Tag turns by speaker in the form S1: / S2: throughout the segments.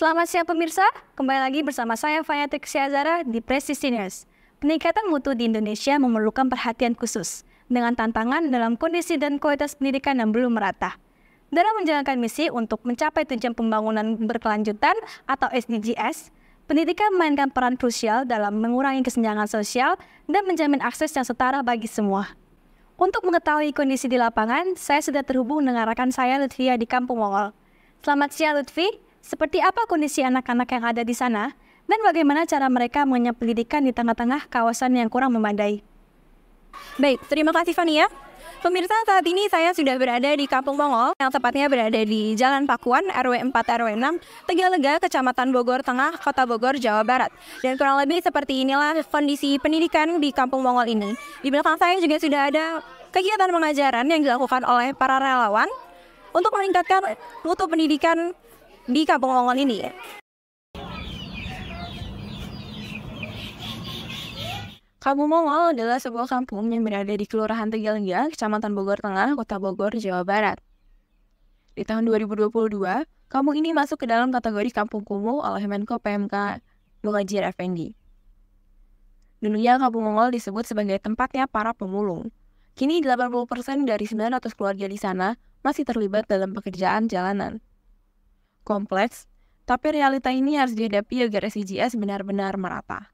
S1: Selamat siang pemirsa, kembali lagi bersama saya Fanya Azara di Presisi News. Peningkatan mutu di Indonesia memerlukan perhatian khusus, dengan tantangan dalam kondisi dan kualitas pendidikan yang belum merata. Dalam menjalankan misi untuk mencapai tujuan pembangunan berkelanjutan atau SDGs, pendidikan memainkan peran krusial dalam mengurangi kesenjangan sosial dan menjamin akses yang setara bagi semua. Untuk mengetahui kondisi di lapangan, saya sudah terhubung dengan rekan saya Lutfia di Kampung Mongol. Selamat siang Lutfi. Seperti apa kondisi anak-anak yang ada di sana, dan bagaimana cara mereka mengenyam pendidikan di tengah-tengah kawasan yang kurang memadai?
S2: Baik, terima kasih Fania. Pemirsa, saat ini saya sudah berada di Kampung Mongol, yang tepatnya berada di Jalan Pakuan, RW 4 RW 6, Tegalega, Kecamatan Bogor Tengah, Kota Bogor, Jawa Barat. Dan kurang lebih seperti inilah kondisi pendidikan di Kampung Mongol ini. Di belakang saya juga sudah ada kegiatan pengajaran yang dilakukan oleh para relawan untuk meningkatkan mutu pendidikan di Kampung Mongol ini. Kampung Mongol adalah sebuah kampung yang berada di Kelurahan Tegalega, Kecamatan Bogor Tengah, Kota Bogor, Jawa Barat. Di tahun 2022, kampung ini masuk ke dalam kategori kampung kumuh oleh Menko PMK Muhadjir Effendi. Dulunya Kampung Mongol disebut sebagai tempatnya para pemulung. Kini 80% dari 900 keluarga di sana masih terlibat dalam pekerjaan jalanan. Kompleks, tapi realita ini harus dihadapi agar SDGs benar-benar merata.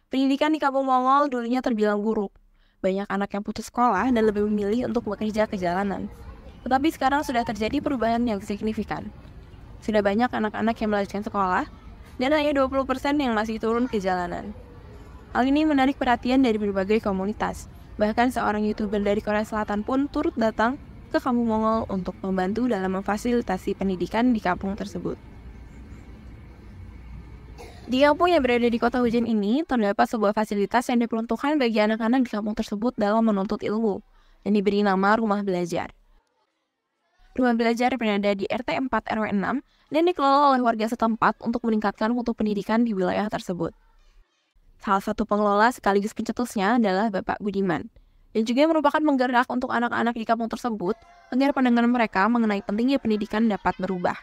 S2: Pendidikan di Kampung Mongol dulunya terbilang buruk. Banyak anak yang putus sekolah dan lebih memilih untuk bekerja ke jalanan. Tetapi sekarang sudah terjadi perubahan yang signifikan. Sudah banyak anak-anak yang melanjutkan sekolah, dan hanya 20% yang masih turun ke jalanan. Hal ini menarik perhatian dari berbagai komunitas. Bahkan seorang YouTuber dari Korea Selatan pun turut datang ke Kampung Mongol untuk membantu dalam memfasilitasi pendidikan di kampung tersebut. Di kampung yang berada di kota hujan ini, terdapat sebuah fasilitas yang diperuntukkan bagi anak-anak di kampung tersebut dalam menuntut ilmu, yang diberi nama Rumah Belajar. Rumah Belajar berada di RT 4 RW 6 dan dikelola oleh warga setempat untuk meningkatkan mutu pendidikan di wilayah tersebut. Salah satu pengelola sekaligus pencetusnya adalah Bapak Budiman, yang juga merupakan penggerak untuk anak-anak di kampung tersebut agar pandangan mereka mengenai pentingnya pendidikan dapat berubah.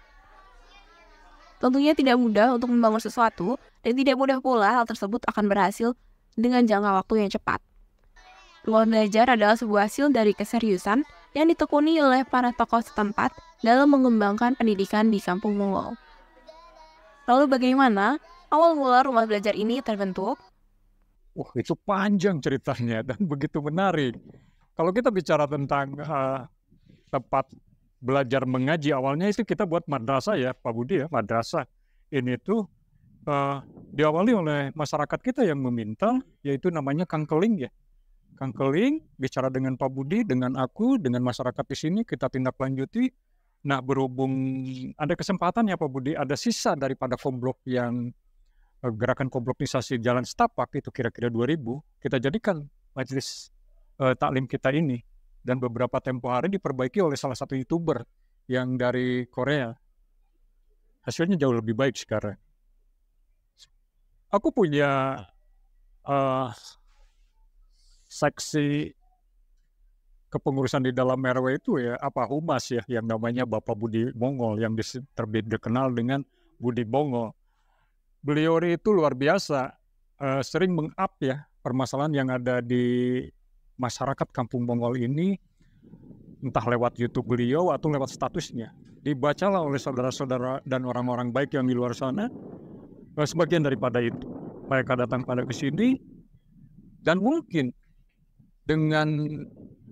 S2: Tentunya tidak mudah untuk membangun sesuatu, dan tidak mudah pula hal tersebut akan berhasil dengan jangka waktu yang cepat. Rumah Belajar adalah sebuah hasil dari keseriusan yang ditekuni oleh para tokoh setempat dalam mengembangkan pendidikan di Kampung Mongol. Lalu bagaimana awal mula Rumah Belajar ini terbentuk?
S3: Wah, itu panjang ceritanya dan begitu menarik. Kalau kita bicara tentang tempat belajar mengaji, awalnya itu kita buat madrasah ya, Pak Budi ya, madrasah. Ini tuh diawali oleh masyarakat kita yang meminta, yaitu namanya Kangkeling ya. Kangkeling, bicara dengan Pak Budi, dengan aku, dengan masyarakat di sini, kita tindak lanjuti. Nah, berhubung ada kesempatan ya Pak Budi, ada sisa daripada komblok yang gerakan komploknisasi Jalan Setapak itu kira-kira 2000, kita jadikan majelis taklim kita ini, dan beberapa tempo hari diperbaiki oleh salah satu YouTuber yang dari Korea. Hasilnya jauh lebih baik sekarang. Aku punya seksi kepengurusan di dalam RW itu ya, humas ya, yang namanya Bapak Budi Mongol, yang dikenal dengan Budi Mongol. Beliau itu luar biasa, sering meng-up ya permasalahan yang ada di masyarakat Kampung Mongol ini, entah lewat YouTube beliau atau lewat statusnya. Dibacalah oleh saudara-saudara dan orang-orang baik yang di luar sana. Sebagian daripada itu, mereka datang pada ke sini, dan mungkin dengan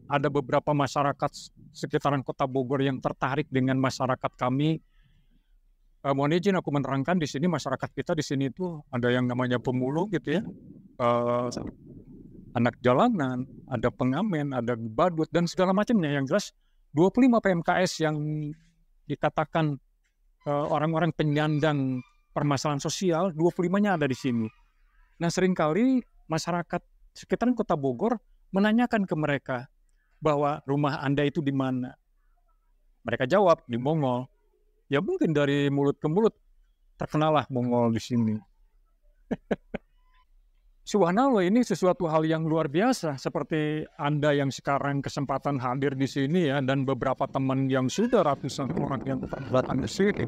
S3: ada beberapa masyarakat sekitaran Kota Bogor yang tertarik dengan masyarakat kami. Mohon izin aku menerangkan di sini masyarakat kita di sini itu ada yang namanya pemulung gitu ya, anak jalanan, ada pengamen, ada badut dan segala macamnya. Yang jelas 25 PMKS yang dikatakan orang-orang penyandang permasalahan sosial, 25-nya ada di sini. Nah, seringkali masyarakat sekitaran Kota Bogor menanyakan ke mereka bahwa rumah Anda itu di mana. Mereka jawab di Mongol. Ya mungkin dari mulut ke mulut terkenalah Mongol di sini. Subhanallah, ini sesuatu hal yang luar biasa, seperti Anda yang sekarang kesempatan hadir di sini ya, dan beberapa teman yang sudah ratusan orang yang datang ke sini.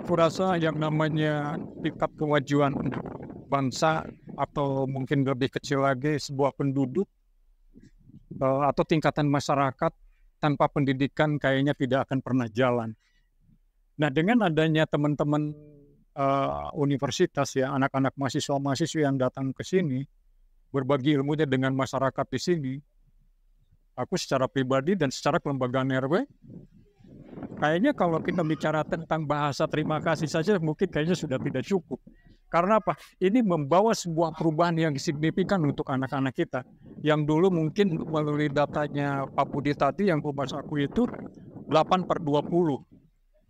S3: kurasa yang namanya tingkat kemajuan bangsa atau mungkin lebih kecil lagi sebuah penduduk atau tingkatan masyarakat tanpa pendidikan kayaknya tidak akan pernah jalan. Nah, dengan adanya teman-teman universitas ya, anak-anak mahasiswa-mahasiswa yang datang ke sini berbagi ilmunya dengan masyarakat di sini, aku secara pribadi dan secara kelembagaan RW, kayaknya kalau kita bicara tentang bahasa terima kasih saja mungkin kayaknya sudah tidak cukup. Karena apa? Ini membawa sebuah perubahan yang signifikan untuk anak-anak kita. Yang dulu mungkin melalui datanya Pak Budi tadi yang humas aku itu 8/20.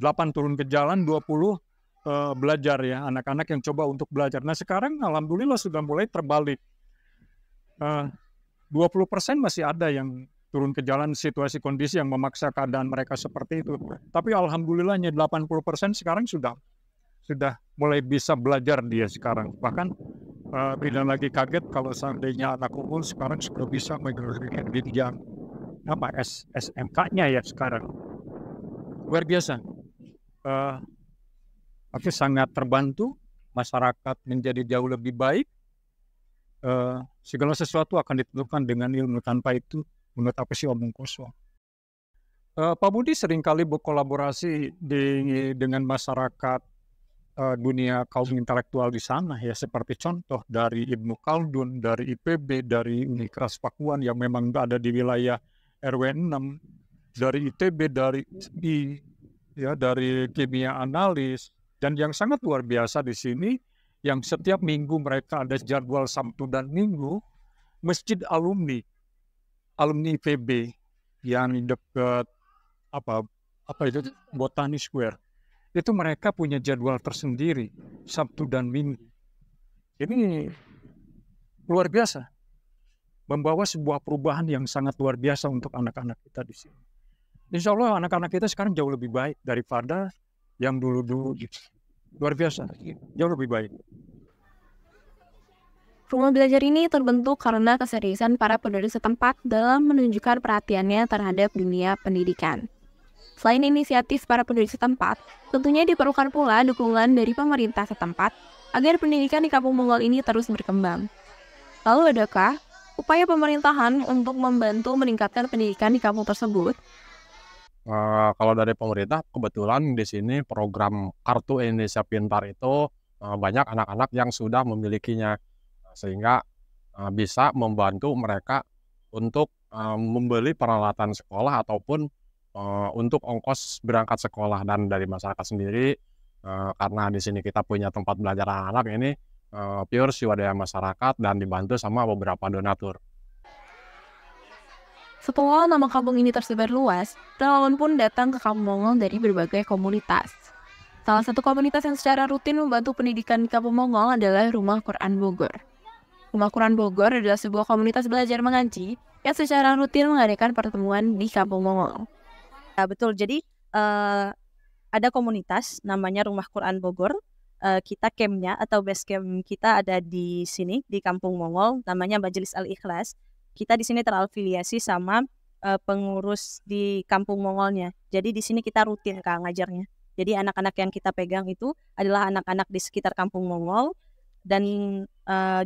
S3: 8 turun ke jalan, 20 belajar ya. Anak-anak yang coba untuk belajar. Nah sekarang alhamdulillah sudah mulai terbalik. 20% masih ada yang turun ke jalan situasi kondisi yang memaksa keadaan mereka seperti itu. Tapi alhamdulillahnya 80% sekarang sudah mulai bisa belajar dia sekarang. Bahkan tidak lagi kaget kalau seandainya anak umum sekarang sudah bisa menggunakan jenjang SMK-nya ya sekarang. Luar biasa. Aku sangat terbantu, masyarakat menjadi jauh lebih baik. Segala sesuatu akan ditentukan dengan ilmu, tanpa itu menurut aku sih omong kosong. Pak Budi seringkali berkolaborasi dengan masyarakat dunia kaum intelektual di sana ya, seperti contoh dari Ibnu Khaldun, dari IPB, dari Universitas Pakuan yang memang ada di wilayah RW 6, dari ITB, dari UI, ya, dari kimia analis, dan yang sangat luar biasa di sini yang setiap minggu mereka ada jadwal Sabtu dan Minggu masjid alumni IPB yang dekat apa itu Botani Square. Itu mereka punya jadwal tersendiri Sabtu dan Minggu. Ini luar biasa, membawa sebuah perubahan yang sangat luar biasa untuk anak-anak kita di sini. Insya Allah anak-anak kita sekarang jauh lebih baik daripada yang dulu-dulu. Luar biasa, jauh lebih baik.
S2: Rumah belajar ini terbentuk karena keseriusan para penduduk setempat dalam menunjukkan perhatiannya terhadap dunia pendidikan. Selain inisiatif para penduduk setempat, tentunya diperlukan pula dukungan dari pemerintah setempat agar pendidikan di Kampung Mongol ini terus berkembang. Lalu adakah upaya pemerintahan untuk membantu meningkatkan pendidikan di kampung tersebut?
S4: Kalau dari pemerintah, kebetulan di sini program Kartu Indonesia Pintar itu banyak anak-anak yang sudah memilikinya, sehingga bisa membantu mereka untuk membeli peralatan sekolah ataupun untuk ongkos berangkat sekolah. Dan dari masyarakat sendiri, karena di sini kita punya tempat belajar anak-anak ini pure swadaya masyarakat dan dibantu sama beberapa donatur.
S2: Setelah nama kampung ini tersebar luas, relawan pun datang ke Kampung Mongol dari berbagai komunitas. Salah satu komunitas yang secara rutin membantu pendidikan di Kampung Mongol adalah Rumah Quran Bogor. Rumah Quran Bogor adalah sebuah komunitas belajar mengaji yang secara rutin mengadakan pertemuan di Kampung Mongol.
S5: Ya, betul, jadi ada komunitas namanya Rumah Quran Bogor. Kita campnya atau base camp kita ada di sini di Kampung Mongol, namanya Majelis Al-Ikhlas. Kita di sini terafiliasi sama pengurus di Kampung Mongolnya. Jadi di sini kita rutin Kak ngajarnya. Jadi anak-anak yang kita pegang itu adalah anak-anak di sekitar Kampung Mongol, dan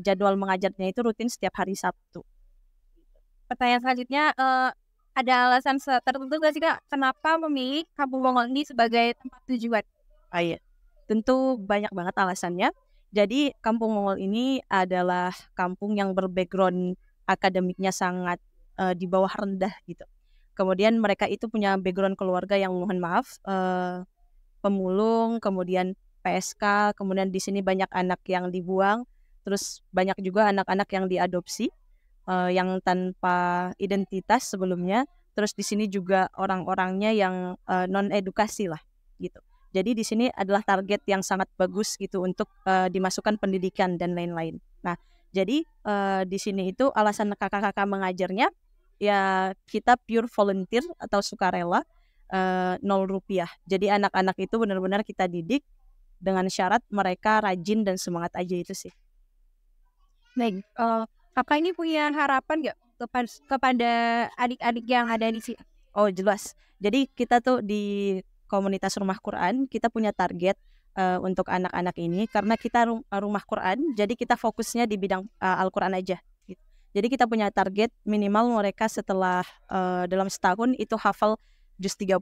S5: jadwal mengajarnya itu rutin setiap hari Sabtu.
S1: Pertanyaan selanjutnya, ada alasan tertentu nggak sih Kak, kenapa memilih Kampung Mongol ini sebagai tempat tujuan?
S5: Iya, tentu banyak banget alasannya. Jadi Kampung Mongol ini adalah kampung yang berbackground akademiknya sangat di bawah rendah gitu. Kemudian mereka itu punya background keluarga yang mohon maaf pemulung, kemudian PSK, kemudian di sini banyak anak yang dibuang, terus banyak juga anak-anak yang diadopsi yang tanpa identitas sebelumnya. Terus di sini juga orang-orangnya yang non edukasi lah gitu. Jadi di sini adalah target yang sangat bagus gitu untuk dimasukkan pendidikan dan lain-lain. Nah, jadi di sini itu alasan kakak-kakak mengajarnya ya kita pure volunteer atau sukarela, 0 rupiah. Jadi anak-anak itu benar-benar kita didik dengan syarat mereka rajin dan semangat aja, itu sih.
S1: Baik, kakak ini punya harapan nggak kepada adik-adik yang ada di sini?
S5: Oh jelas. Jadi kita tuh di komunitas Rumah Quran, kita punya target untuk anak-anak ini karena kita rumah Quran, jadi kita fokusnya di bidang Al-Quran aja. Gitu. Jadi kita punya target minimal mereka setelah dalam setahun itu hafal juz 30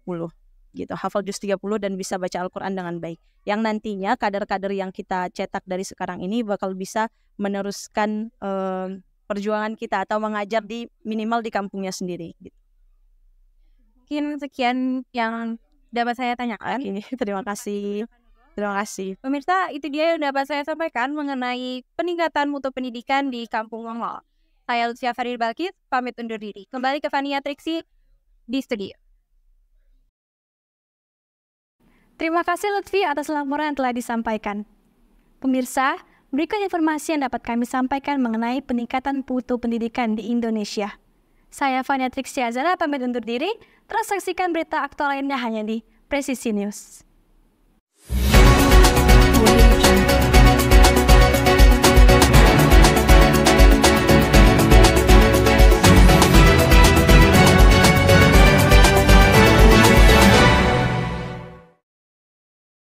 S5: gitu, hafal juz 30 dan bisa baca Al-Quran dengan baik. Yang nantinya kader-kader yang kita cetak dari sekarang ini bakal bisa meneruskan perjuangan kita atau mengajar di minimal di kampungnya sendiri. Gitu.
S1: Mungkin sekian yang dapat saya tanyakan.
S5: Terima kasih. Terima kasih.
S1: Pemirsa, itu dia yang dapat saya sampaikan mengenai peningkatan mutu pendidikan di Kampung Mongol. Saya Lucia Farid Balkis, pamit undur diri. Kembali ke Fania Triksi di studio. Terima kasih Lutfi atas laporan yang telah disampaikan. Pemirsa, berikut informasi yang dapat kami sampaikan mengenai peningkatan mutu pendidikan di Indonesia. Saya Fania Triksi Azara, pamit undur diri. Terus saksikan berita aktual lainnya hanya di Presisi News.